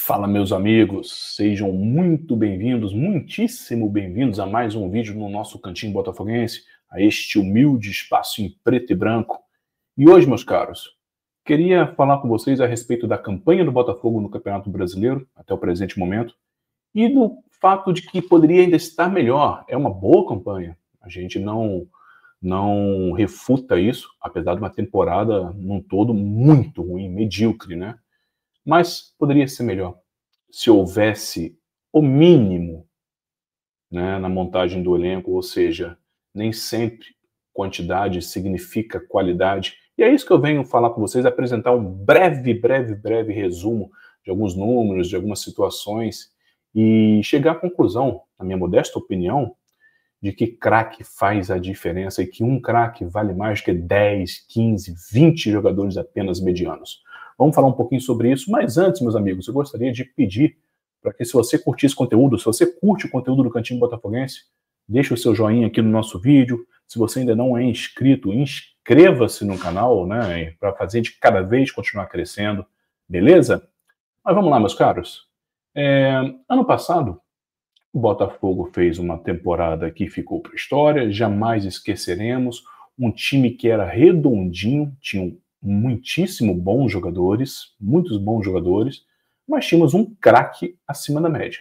Fala, meus amigos, sejam muito bem-vindos, muitíssimo bem-vindos a mais um vídeo no nosso Cantinho Botafoguense, a este humilde espaço em preto e branco. E hoje, meus caros, queria falar com vocês a respeito da campanha do Botafogo no Campeonato Brasileiro, até o presente momento, e do fato de que poderia ainda estar melhor. É uma boa campanha, a gente não refuta isso, apesar de uma temporada num todo muito ruim, medíocre, né? Mas poderia ser melhor se houvesse o mínimo, né, na montagem do elenco, ou seja, nem sempre quantidade significa qualidade. E é isso que eu venho falar com vocês, apresentar um breve resumo de alguns números, de algumas situações e chegar à conclusão, na minha modesta opinião, de que craque faz a diferença e que um craque vale mais que 10, 15, 20 jogadores apenas medianos. Vamos falar um pouquinho sobre isso, mas antes, meus amigos, eu gostaria de pedir para que, se você curtir esse conteúdo, se você curte o conteúdo do Cantinho Botafoguense, deixe o seu joinha aqui no nosso vídeo. Se você ainda não é inscrito, inscreva-se no canal, né, para fazer a gente cada vez continuar crescendo, beleza? Mas vamos lá, meus caros. Ano passado, o Botafogo fez uma temporada que ficou para a história, jamais esqueceremos, um time que era redondinho, tinha muitíssimo bons jogadores, muitos bons jogadores, mas tínhamos um craque acima da média.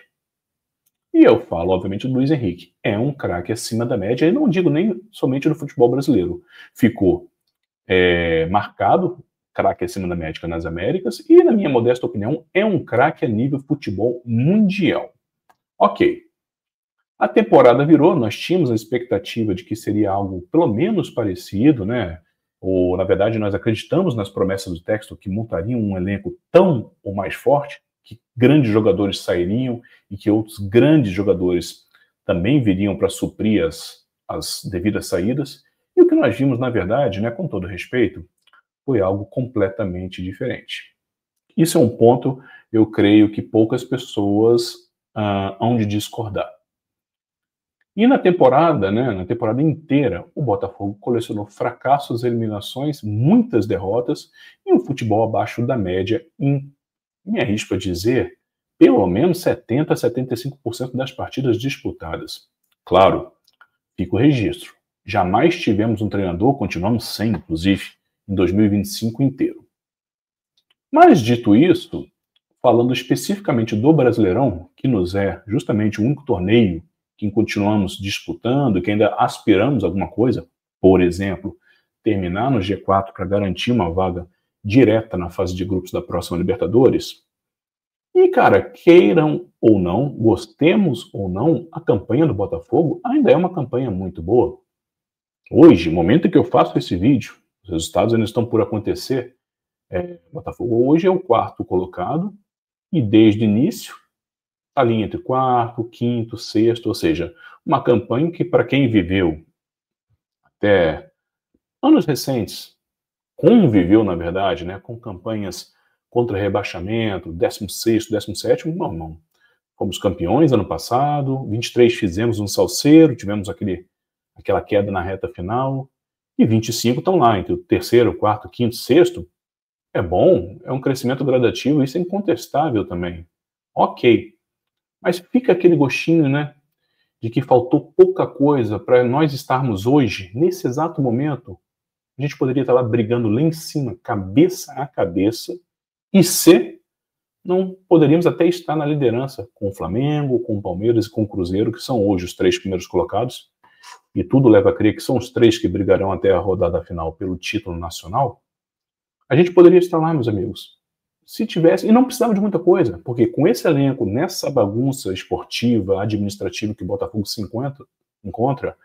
E eu falo, obviamente, do Luiz Henrique. É um craque acima da média, e não digo nem somente no futebol brasileiro. Ficou marcado, craque acima da média nas Américas, e, na minha modesta opinião, é um craque a nível futebol mundial. Ok. A temporada virou, nós tínhamos a expectativa de que seria algo pelo menos parecido, né? Ou, na verdade, nós acreditamos nas promessas do Textor que montariam um elenco tão ou mais forte, que grandes jogadores sairiam e que outros grandes jogadores também viriam para suprir as devidas saídas. E o que nós vimos, na verdade, né, com todo respeito, foi algo completamente diferente. Isso é um ponto, eu creio, que poucas pessoas hão de discordar. E na temporada, né, na temporada inteira, o Botafogo colecionou fracassos, eliminações, muitas derrotas e um futebol abaixo da média em, me arrisco a dizer, pelo menos 70% a 75% das partidas disputadas. Claro, fica o registro. Jamais tivemos um treinador, continuamos sem, inclusive, em 2025 inteiro. Mas, dito isso, falando especificamente do Brasileirão, que nos é justamente o único torneio que continuamos disputando, que ainda aspiramos a alguma coisa, por exemplo, terminar no G4 para garantir uma vaga direta na fase de grupos da próxima Libertadores. E, cara, queiram ou não, gostemos ou não, a campanha do Botafogo ainda é uma campanha muito boa. Hoje, no momento em que eu faço esse vídeo, os resultados ainda estão por acontecer, o Botafogo hoje é o quarto colocado e desde o início ali entre quarto, quinto, sexto, ou seja, uma campanha que, para quem viveu até anos recentes, conviveu, na verdade, né, com campanhas contra rebaixamento, 16º, 17º, não. Fomos campeões ano passado, 23 fizemos um salseiro, tivemos aquela queda na reta final, e 25 estão lá, entre o terceiro, quarto, quinto, sexto. É bom, é um crescimento gradativo, isso é incontestável também. Ok. Mas fica aquele gostinho, né, de que faltou pouca coisa para nós estarmos hoje, nesse exato momento, a gente poderia estar lá brigando lá em cima, cabeça a cabeça, e não poderíamos até estar na liderança com o Flamengo, com o Palmeiras e com o Cruzeiro, que são hoje os 3 primeiros colocados, e tudo leva a crer que são os 3 que brigarão até a rodada final pelo título nacional. A gente poderia estar lá, meus amigos. Se tivesse, e não precisava de muita coisa, porque com esse elenco, nessa bagunça esportiva, administrativa que o Botafogo se encontra,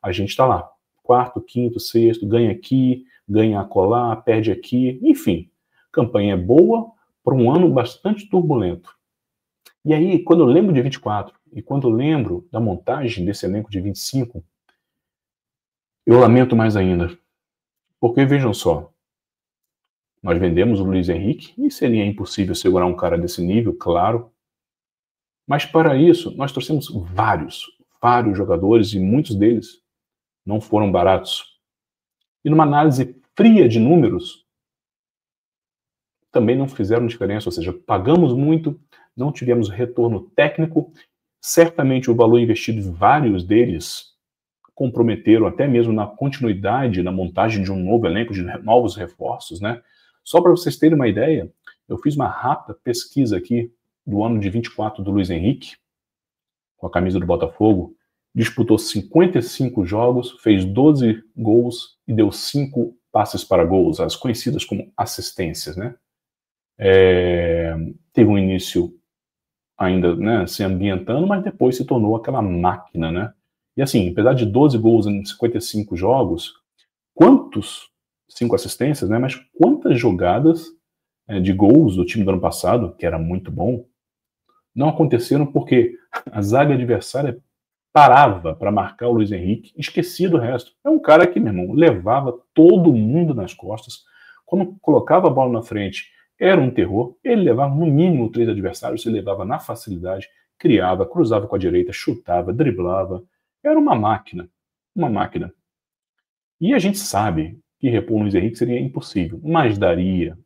a gente está lá. Quarto, quinto, sexto, ganha aqui, ganha acolá, perde aqui, enfim. Campanha é boa para um ano bastante turbulento. E aí, quando eu lembro de 24 e quando eu lembro da montagem desse elenco de 25, eu lamento mais ainda. Porque, vejam só, nós vendemos o Luiz Henrique e seria impossível segurar um cara desse nível, claro. Mas para isso, nós trouxemos vários jogadores e muitos deles não foram baratos. E numa análise fria de números, também não fizeram diferença, ou seja, pagamos muito, não tivemos retorno técnico, certamente o valor investido em vários deles comprometeram até mesmo na continuidade, na montagem de um novo elenco, de novos reforços, né? Só para vocês terem uma ideia, eu fiz uma rápida pesquisa aqui do ano de 24 do Luiz Henrique, com a camisa do Botafogo, disputou 55 jogos, fez 12 gols e deu 5 passes para gols, as conhecidas como assistências, né? Teve um início ainda, né, se ambientando, mas depois se tornou aquela máquina, né? E assim, apesar de 12 gols em 55 jogos, quantos 5 assistências, né? Mas quantas jogadas de gols do time do ano passado, que era muito bom, não aconteceram porque a zaga adversária parava para marcar o Luiz Henrique, esquecia do resto. É um cara que, meu irmão, levava todo mundo nas costas. Quando colocava a bola na frente, era um terror. Ele levava no mínimo 3 adversários, se levava na facilidade, criava, cruzava com a direita, chutava, driblava. Era uma máquina. Uma máquina. E a gente sabe que repor o Luiz Henrique seria impossível, mas daria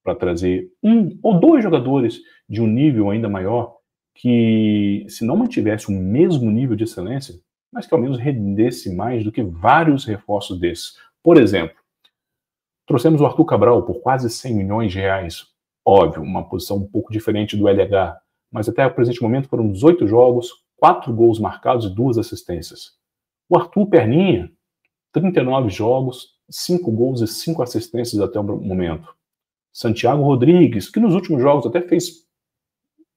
para trazer 1 ou 2 jogadores de um nível ainda maior que, se não mantivesse o mesmo nível de excelência, mas que ao menos rendesse mais do que vários reforços desses. Por exemplo, trouxemos o Arthur Cabral por quase 100 milhões de reais. Óbvio, uma posição um pouco diferente do LH, mas até o presente momento foram 18 jogos, 4 gols marcados e 2 assistências. O Arthur Perninha, 39 jogos, 5 gols e 5 assistências até o momento. Santiago Rodrigues, que nos últimos jogos até fez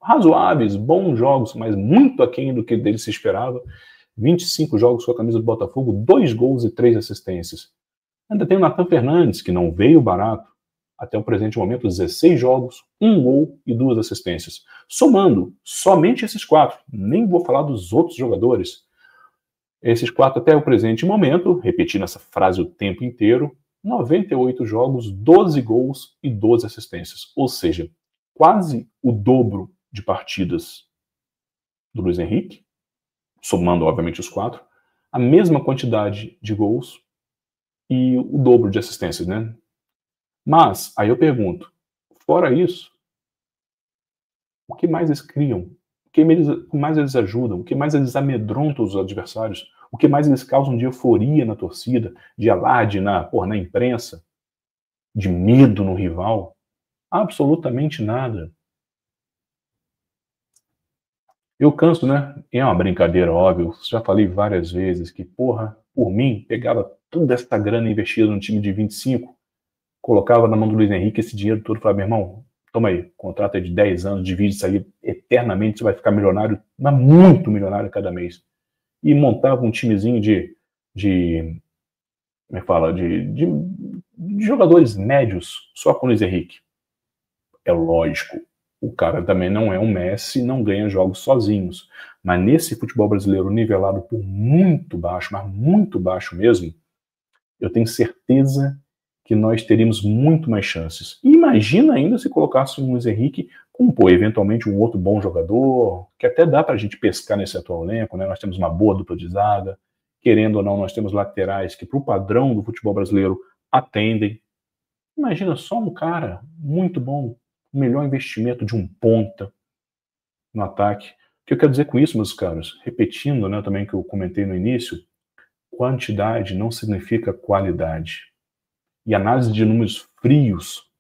razoáveis, bons jogos, mas muito aquém do que dele se esperava. 25 jogos com a camisa do Botafogo, 2 gols e 3 assistências. Ainda tem o Nathan Fernandes, que não veio barato. Até o presente momento, 16 jogos, 1 gol e 2 assistências. Somando somente esses 4, nem vou falar dos outros jogadores. Esses 4 até o presente momento, repetindo essa frase o tempo inteiro, 98 jogos, 12 gols e 12 assistências. Ou seja, quase o dobro de partidas do Luiz Henrique, somando, obviamente, os 4, a mesma quantidade de gols e o dobro de assistências, né? Mas, aí eu pergunto, fora isso, o que mais eles criam? O que mais eles ajudam? O que mais eles amedrontam os adversários? O que mais eles causam de euforia na torcida, de alarde na imprensa, de medo no rival? Absolutamente nada. Eu canso, né? É uma brincadeira, óbvio. Já falei várias vezes que, por mim, pegava toda essa grana investida no time de 25, colocava na mão do Luiz Henrique esse dinheiro todo e falava, meu irmão, toma aí, contrato é de 10 anos, divide isso aí eternamente, você vai ficar milionário, mas muito milionário cada mês. E montava um timezinho como é que fala, de jogadores médios, só com o Luiz Henrique. É lógico, o cara também não é um Messi, não ganha jogos sozinhos. Mas nesse futebol brasileiro nivelado por muito baixo, mas muito baixo mesmo, eu tenho certeza que nós teríamos muito mais chances. E imagina ainda se colocasse um Luiz Henrique com, eventualmente um outro bom jogador, que até dá para a gente pescar nesse atual elenco, né? Nós temos uma boa dupla de zaga, querendo ou não, nós temos laterais que, para o padrão do futebol brasileiro, atendem. Imagina só um cara muito bom, o melhor investimento de um ponta no ataque. O que eu quero dizer com isso, meus caros? Repetindo, né, também que eu comentei no início, quantidade não significa qualidade. E análise de números frios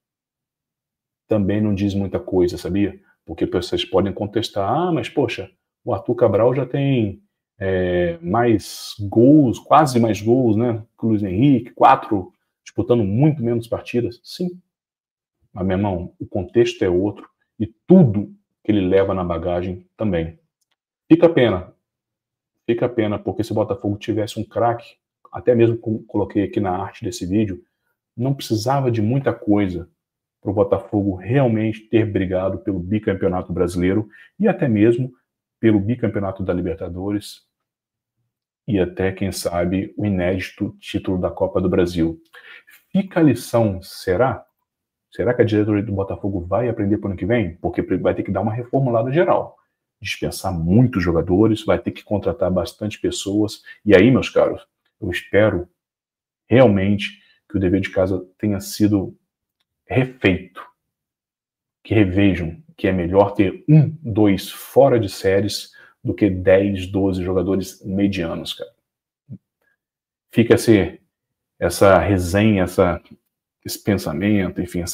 também não diz muita coisa, sabia? Porque vocês podem contestar, mas poxa, o Arthur Cabral já tem mais gols, quase mais gols, né? Que o Luiz Henrique, 4 disputando muito menos partidas. Sim. Mas, meu irmão, o contexto é outro e tudo que ele leva na bagagem também. Fica a pena, porque se o Botafogo tivesse um craque, até mesmo como coloquei aqui na arte desse vídeo, não precisava de muita coisa para o Botafogo realmente ter brigado pelo bicampeonato brasileiro e até mesmo pelo bicampeonato da Libertadores e até, quem sabe, o inédito título da Copa do Brasil. Fica a lição, será? Será que a diretoria do Botafogo vai aprender para o ano que vem? Porque vai ter que dar uma reformulada geral. Dispensar muitos jogadores, vai ter que contratar bastante pessoas. E aí, meus caros, eu espero realmente que o dever de casa tenha sido refeito. Que revejam que é melhor ter 1, 2 fora de séries do que 10, 12 jogadores medianos, cara. Fica essa resenha, esse pensamento, enfim,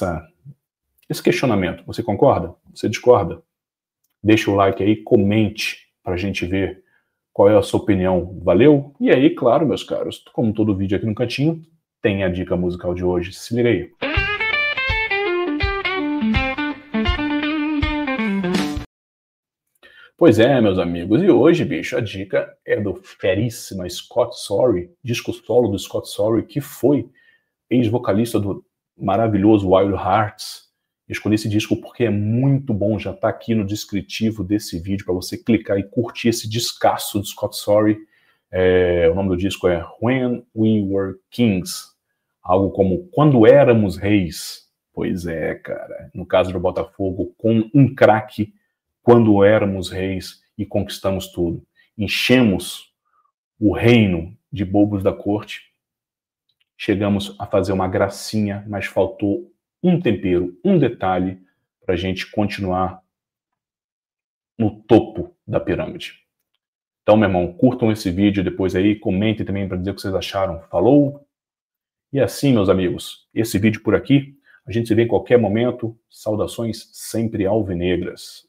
esse questionamento. Você concorda? Você discorda? Deixa o like aí, comente pra gente ver qual é a sua opinião. Valeu? E aí, claro, meus caros, como todo vídeo aqui no cantinho, tem a dica musical de hoje. Se liga aí. Pois é, meus amigos, e hoje, bicho, a dica é do feríssima Scott Sorry, disco solo do Scott Sorry, que foi ex-vocalista do maravilhoso Wild Hearts. Eu escolhi esse disco porque é muito bom, já tá aqui no descritivo desse vídeo para você clicar e curtir esse descasso do Scott Sorry. O nome do disco é When We Were Kings, algo como Quando Éramos Reis. Pois é, cara, no caso do Botafogo, com um craque, quando éramos reis e conquistamos tudo. Enchemos o reino de bobos da corte, chegamos a fazer uma gracinha, mas faltou um tempero, um detalhe, para a gente continuar no topo da pirâmide. Então, meu irmão, curtam esse vídeo depois aí, comentem também para dizer o que vocês acharam. Falou? E assim, meus amigos, esse vídeo por aqui, a gente se vê em qualquer momento. Saudações sempre alvinegras.